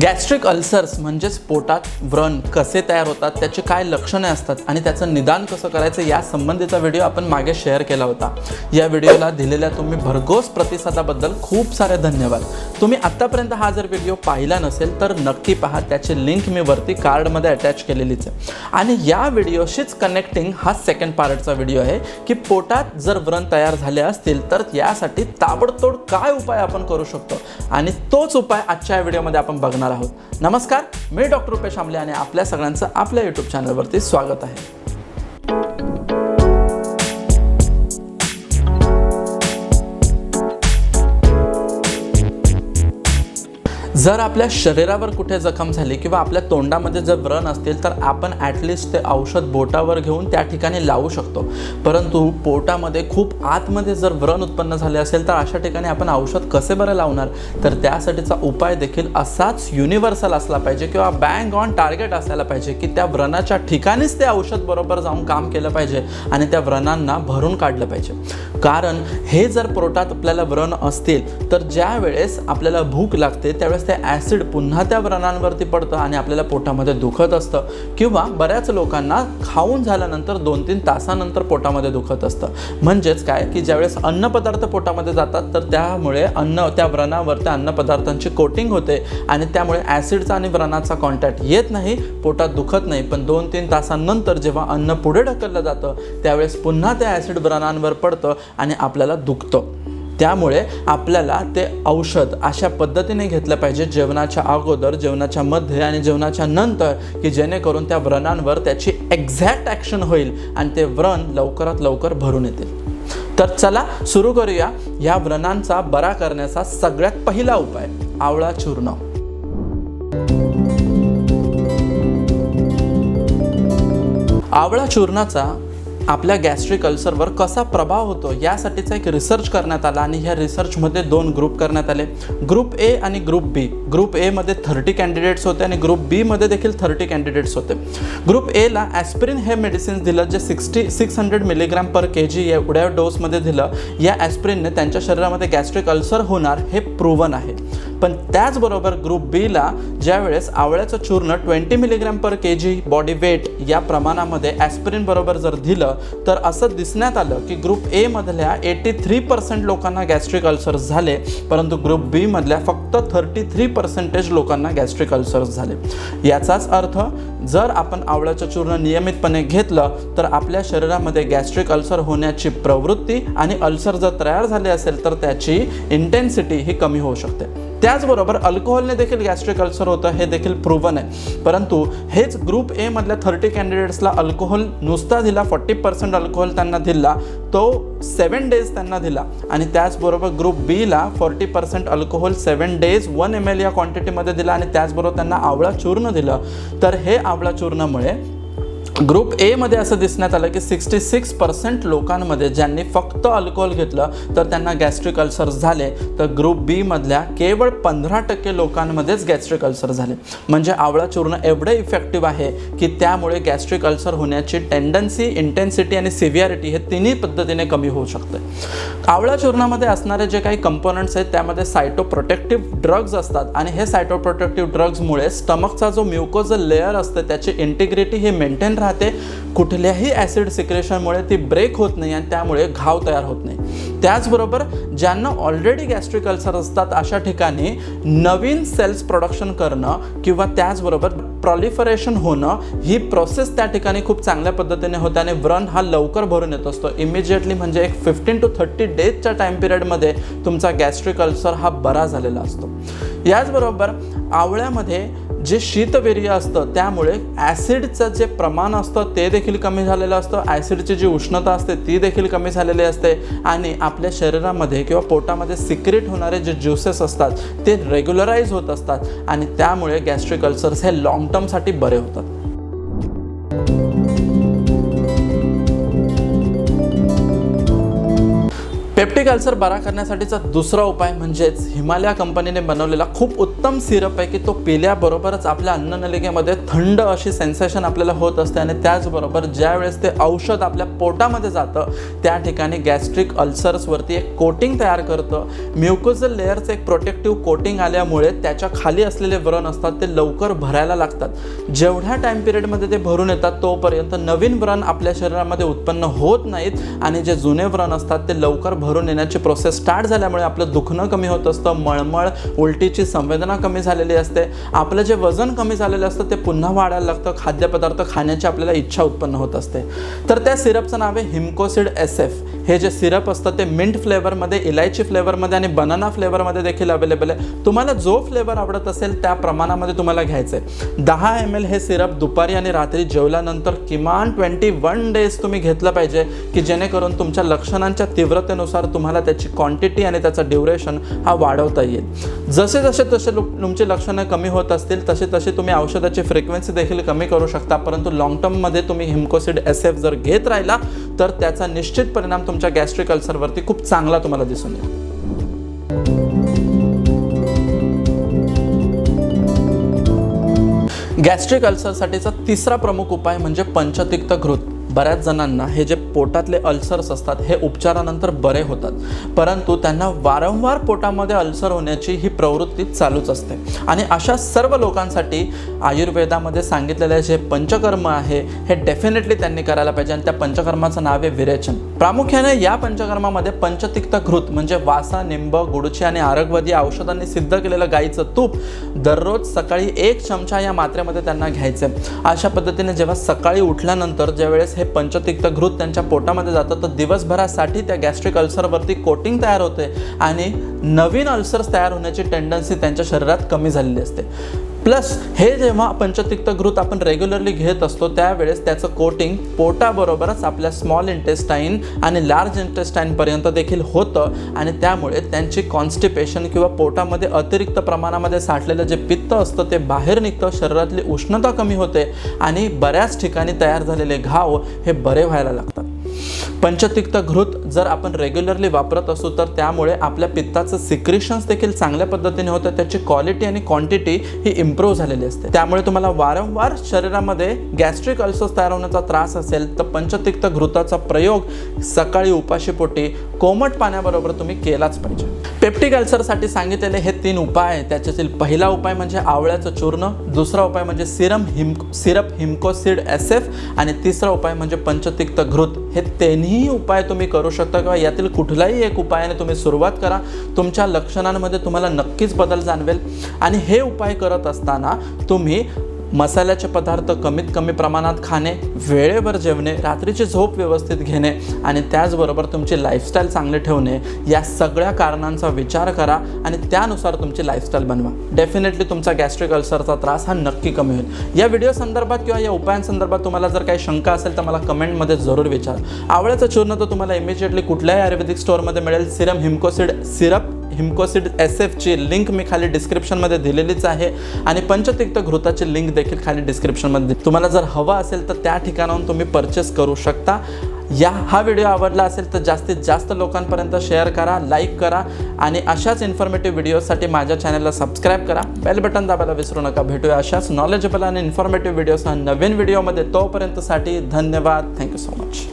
Gastric ulcers म्हणजेच पोटात व्रण कसे तयार होतात, त्याची काय लक्षणे असतात आणि त्याचं निदान कसं करायचं या संबंधीचा व्हिडिओ आपण मागे शेअर केला होता। या व्हिडिओला दिलेल्या तुम्ही भरघोस प्रतिसादाबद्दल खूप सारे धन्यवाद। तुम्ही आत्तापर्यंत हा जर व्हिडिओ पाहिला नसेल तर नक्की पहा, त्याची लिंक मी वरती कार्डमध्ये अटॅच केलेलीच आहे। आणि या व्हिडिओशीच कनेक्टिंग हा सेकंड पार्टचा व्हिडिओ आहे की पोटात जर व्रण तयार झाले असतील तर यासाठी ताबडतोब काय उपाय आपण करू शकतो आणि तोच उपाय आजच्या व्हिडिओमध्ये आपण बघणार आहोत। नमस्कार, मी डॉक्टर रुपेश आमले आणि आपल्या सगळ्यांचं आपल्या यूट्यूब चॅनलवरती स्वागत आहे। जर आपल्या शरीरावर कुठे जखम झाली किंवा आपल्या तोंडामध्ये जर व्रण असतील तर आपण ॲटलिस्ट ते औषध बोटावर घेऊन त्या ठिकाणी लावू शकतो। परंतु पोटामध्ये खूप आतमध्ये जर व्रण उत्पन्न झाले असेल तर अशा ठिकाणी आपण औषध कसे बरं लावणार? तर त्यासाठीचा उपाय देखील असाच युनिव्हर्सल असला पाहिजे किंवा बँग ऑन टार्गेट असायला पाहिजे की त्या व्रणाच्या ठिकाणीच ते औषध बरोबर जाऊन काम केलं पाहिजे आणि त्या व्रणांना भरून काढलं पाहिजे। कारण हे जर पोटात आपल्याला व्रण असतील तर ज्या वेळेस आपल्याला भूक लागते त्यावेळेस ते ॲसिड पुन्हा त्या व्रणांवरती पडतं आणि आपल्याला पोटामध्ये दुखत असतं किंवा बऱ्याच लोकांना खाऊन झाल्यानंतर 2-3 तासानंतर पोटामध्ये दुखत असतं। म्हणजेच काय की ज्यावेळेस अन्नपदार्थ पोटामध्ये जातात तर त्यामुळे त्या व्रणावर त्या अन्नपदार्थांची कोटिंग होते आणि त्यामुळे ॲसिडचा आणि व्रणाचा कॉन्टॅक्ट येत नाही, पोटात दुखत नाही। पण 2-3 तासांनंतर जेव्हा अन्न पुढे ढकललं जातं त्यावेळेस पुन्हा ते ॲसिड व्रणांवर पडतं आणि आपल्याला दुखतं। त्यामुळे आपल्याला ते औषध अशा पद्धतीने घेतलं पाहिजे, जेवणाच्या अगोदर, जेवणाच्या मध्ये आणि जेवणाच्या नंतर, की जेणेकरून त्या व्रणांवर त्याची एक्झॅक्ट ॲक्शन होईल आणि ते व्रण लवकरात लवकर भरून येतील। तर चला सुरू करूया या व्रणांचा बरा करण्याचा सगळ्यात पहिला उपाय, आवळा चूर्ण। आवळा चूर्णाचा आपल्या गॅस्ट्रिक अल्सरवर कसा प्रभाव होतो यासाठीचा एक रिसर्च करण्यात आला आणि ह्या रिसर्चमध्ये 2 ग्रुप करण्यात आले, ग्रुप ए आणि ग्रुप बी। ग्रुप ए मध्ये 30 कॅन्डिडेट्स होते आणि ग्रुप बी मध्ये देखील 30 कॅन्डिडेट्स होते। ग्रुप ए ला ॲस्पिरिन हे मेडिसिन दिलं जे 600 मिलीग्रॅम पर kg एवढ्या डोसमध्ये दिलं। या ॲस्पिरिनने त्यांच्या शरीरामध्ये गॅस्ट्रिक अल्सर होणार हे प्रूव्हन आहे। पण त्याचबरोबर ग्रुप बी ला ज्यावेळेस आवळ्याचं चूर्ण 20 मिलीग्रॅम पर kg बॉडी वेट या प्रमाणामध्ये ॲस्पिरिन बरोबर जर दिलं तर असं दिसण्यात आलं की ग्रुप ए मधल्या 83% लोकांना गॅस्ट्रिक अल्सर्स झाले, परंतु ग्रुप बी मधल्या फक्त 33% लोकांना गॅस्ट्रिक अल्सर्स झाले। याचाच अर्थ जर आपण आवळ्याचं चूर्ण नियमितपणे घेतलं तर आपल्या शरीरामध्ये गॅस्ट्रिक अल्सर होण्याची प्रवृत्ती आणि अल्सर जर तयार झाले असेल तर त्याची इंटेन्सिटी ही कमी होऊ शकते। त्याचबरोबर अल्कोहोलने देखील गॅस्ट्रिक अल्सर होतं हे देखील प्रूव्हन आहे। परंतु हेच ग्रुप ए मधल्या 30 कॅन्डिडेट्सला अल्कोहोल नुसता दिला, 40% अल्कोहोल त्यांना दिला, तो 7 डेज त्यांना दिला। आणि त्याचबरोबर ग्रुप बी ला 40% अल्कोहोल 7 डेज 1 ml या क्वांटिटीमध्ये दिला आणि त्याचबरोबर त्यांना आवळा चूर्ण दिलं। तर हे आवळा चूर्णामुळे ग्रुप ए मध्ये असं दिसण्यात आलं की 66% लोकांमध्ये ज्यांनी फक्त अल्कोहोल घेतलं तर त्यांना गॅस्ट्रिक अल्सर्स झाले, तर ग्रुप बी मधल्या केवळ 15% लोकांमध्येच गॅस्ट्रिक अल्सर झाले। म्हणजे आवळा चूर्ण एवढे इफेक्टिव्ह आहे की त्यामुळे गॅस्ट्रिक अल्सर होण्याची टेंडन्सी, इंटेन्सिटी आणि सिव्हिअरिटी हे तिन्ही पद्धतीने कमी होऊ शकते। आवळा चूर्णामध्ये असणारे जे काही कंपोनंट्स आहेत त्यामध्ये सायटोप्रोटेक्टिव्ह ड्रग्ज असतात आणि हे सायटोप्रोटेक्टिव्ह ड्रग्जमुळे स्टमकचा जो म्युकोजल लेअर असते त्याची इंटिग्रिटी ही मेंटेन राहते, कुठल्याही ॲसिड सिक्रेशनमुळे ती ब्रेक होत नाही आणि त्यामुळे घाव तयार होत नाही। त्याचबरोबर ज्यांना ऑलरेडी गॅस्ट्रिक अल्सर असतात अशा ठिकाणी नवीन सेल्स प्रोडक्शन करणं किंवा त्याचबरोबर प्रॉलिफरेशन होणं ही प्रोसेस त्या ठिकाणी खूप चांगल्या पद्धतीने होते आणि व्रण हा लवकर भरून येत असतो। इमिजिएटली म्हणजे एक 15 to 30 डेजच्या टाईम पिरियडमध्ये तुमचा गॅस्ट्रिक अल्सर हा बरा झालेला असतो। याचबरोबर आवळ्यामध्ये जे शीतवीर्य असतं त्यामुळे ॲसिडचं जे प्रमाण असतं ते देखील कमी झालेलं असतं, ॲसिडची जी उष्णता असते ती देखील कमी झालेली असते आणि आपल्या शरीरामध्ये किंवा पोटामध्ये सिक्रेट होणारे जे ज्युसेस असतात ते रेग्युलराइज होत असतात आणि त्यामुळे गॅस्ट्रिक अल्सर्स हे लॉंग टर्मसाठी बरे होतात। पेप्टिक अल्सर बरा करण्यासाठीचा दुसरा उपाय म्हणजेच हिमालया कंपनीने बनवलेला खूप उत्तम सिरप आहे की तो पिल्याबरोबरच आपल्या अन्ननलिकेमध्ये थंड अशी सेन्सेशन आपल्याला होत असते आणि त्याचबरोबर ज्या वेळेस ते औषध आपल्या पोटामध्ये जातं त्या ठिकाणी गॅस्ट्रिक अल्सर्सवरती एक कोटिंग तयार करतं. म्युकोझल लेअरचं एक प्रोटेक्टिव्ह कोटिंग आल्यामुळे त्याच्या खाली असलेले व्रण असतात ते लवकर भरायला लागतात. जेवढ्या टाईम पिरियडमध्ये ते भरून येतात तोपर्यंत नवीन व्रण आपल्या शरीरामध्ये उत्पन्न होत नाहीत आणि जे जुने व्रण असतात ते लवकर भरून येण्याची प्रोसेस स्टार्ट झाल्यामुळे आपलं दुखणं कमी होत असतं, मळमळ उलटीची संवेदना कमी झालेली असते, आपलं जे वजन कमी झालेलं असतं ते पुन्हा वाढायला लागतं, खाद्यपदार्थ खाण्याची आपल्याला इच्छा उत्पन्न होत असते. तर त्या सिरपचं नाव आहे हिमकोसिड SF. हे जे सिरप असतं ते मिंट फ्लेवरमध्ये, इलायची फ्लेवरमध्ये आणि बनाना फ्लेवरमध्ये देखील अवेलेबल आहे. तुम्हाला जो फ्लेवर आवडत असेल त्या प्रमाणामध्ये तुम्हाला घ्यायचं आहे. 10 ml हे सिरप दुपारी आणि रात्री जेवल्यानंतर किमान 21 डेज तुम्ही घेतलं पाहिजे की जेणेकरून तुमच्या लक्षणांच्या तीव्रतेनुसार तुम्हाला त्याची क्वांटिटी आणि त्याचा ड्युरेशन हा वाढवता येईल. जसे तुमची लक्षणं कमी होत असतील तसे तुम्ही औषधाची फ्रिक्वेन्सी देखील कमी करू शकता. परंतु लॉंग टर्ममध्ये तुम्ही हिमकोसिड SF जर घेत राहिला तर त्याचा निश्चित परिणाम तुमच्या गॅस्ट्रिक अल्सरवरती खूप चांगला तुम्हाला दिसून येईल. गॅस्ट्रिक अल्सरसाठीचा तिसरा प्रमुख उपाय म्हणजे पंचतिक्त घृत. बऱ्याच जणांना हे जे पोटातले अल्सर्स असतात हे उपचारानंतर बरे होतात, परंतु त्यांना वारंवार पोटामध्ये अल्सर होण्याची ही प्रवृत्ती चालूच असते. आणि अशा सर्व लोकांसाठी आयुर्वेदामध्ये सांगितलेले जे पंचकर्म आहे हे डेफिनेटली त्यांनी करायला पाहिजे आणि त्या पंचकर्माचं नाव आहे विरेचन. प्रामुख्याने या पंचकर्मामध्ये पंचतिक्त घृत म्हणजे वासा, निंब, गुडची आणि आरगवदी औषधांनी सिद्ध केलेलं गाईचं तूप दररोज सकाळी 1 चमचा या मात्रेमध्ये त्यांना घ्यायचं. अशा पद्धतीने जेव्हा सकाळी उठल्यानंतर ज्यावेळेस हे पंचतिक्त घृत त्यांच्या पोटामध्ये जातं तर दिवसभरासाठी त्या गॅस्ट्रिक अल्सरवरती कोटिंग तयार होते आणि नवीन अल्सर्स तयार होण्याची टेंडन्सी त्यांच्या शरीरात कमी झालेली असते. प्लस हे जेव्हा पंचतिक्त घृत आपण रेग्युलरली घेत असतो त्यावेळेस त्याचं कोटिंग पोटाबरोबरच आपल्या स्मॉल इंटेस्टाईन आणि लार्ज इंटेस्टाईनपर्यंत देखील होतं आणि त्यामुळे त्यांची कॉन्स्टिपेशन किंवा पोटामध्ये अतिरिक्त प्रमाणामध्ये साठलेलं जे पित्त असतं ते बाहेर निघतं, शरीरातली उष्णता कमी होते आणि बऱ्याच ठिकाणी तयार झालेले घाव हे बरे व्हायला लागतात. पंचतिक्त घृत जर आपण रेग्युलरली वापरत असू तर त्यामुळे आपल्या पित्ताचं सिक्रेशन्स देखील चांगल्या पद्धतीने होतं, त्याची क्वालिटी आणि क्वांटिटी ही इम्प्रूव्ह झालेली असते. त्यामुळे तुम्हाला वारंवार शरीरामध्ये गॅस्ट्रिक अल्सर्स तयार होण्याचा त्रास असेल तर पंचतिक्त घृताचा प्रयोग सकाळी उपाशीपोटी कोमट पाण्याबरोबर तुम्ही केलाच पाहिजे. पेप्टिक अल्सरसाठी सांगितलेले हे 3 उपाय आहेत. त्याच्यातील पहिला उपाय म्हणजे आवळ्याचं चूर्ण, दुसरा उपाय म्हणजे सिरप हिमकोसिड SF आणि तिसरा उपाय म्हणजे पंचतिक्त घृत. हे तिन्ही उपाय तुम्ही करू शकता किंवा यातील कुठलाही एक उपायाने तुम्ही सुरुवात करा. तुमच्या लक्षणांमध्ये तुम्हाला नक्कीच बदल जाणवेल. आणि हे उपाय करत असताना तुम्ही मसाल्याचे पदार्थ कमीत कमी प्रमाणात खाणे, वेळेवर जेवणे, रात्रीची झोप व्यवस्थित घेणे आणि त्याचबरोबर तुमची लाईफस्टाईल चांगली ठेवणे या सगळ्या कारणांचा विचार करा आणि त्यानुसार तुमची लाईफस्टाईल बनवा. डेफिनेटली तुमचा गॅस्ट्रिक अल्सरचा त्रास हा नक्की कमी होईल. या व्हिडिओ संदर्भात किंवा या उपायांसंदर्भात तुम्हाला जर काही शंका असेल तर मला कमेंटमध्ये जरूर विचारा. आवळ्याचं चूर्ण तर तुम्हाला इमिजिएटली कुठल्याही आयुर्वेदिक स्टोअरमध्ये मिळेल. सिरप हिमकोसिड SF ची लिंक मी खाली डिस्क्रिप्शनमध्ये दिलेलीच आहे आणि पंचतिक्त घृताची लिंक देखील खाली डिस्क्रिप्शनमध्ये. तुम्हाला जर हवा असेल तर त्या ठिकाणाहून तुम्ही परचेस करू शकता. हा व्हिडिओ आवडला असेल तर जास्तीत जास्त लोकांपर्यंत शेअर करा, लाईक करा आणि अशाच इन्फॉर्मेटिव्ह व्हिडिओसाठी माझ्या चॅनलला सबस्क्राईब करा. बेल बटन दाबायला विसरू नका. भेटूया अशाच नॉलेजेबल आणि इन्फॉर्मेटिव्ह व्हिडिओसह नवीन व्हिडिओमध्ये. तोपर्यंतसाठी धन्यवाद. Thank you so much.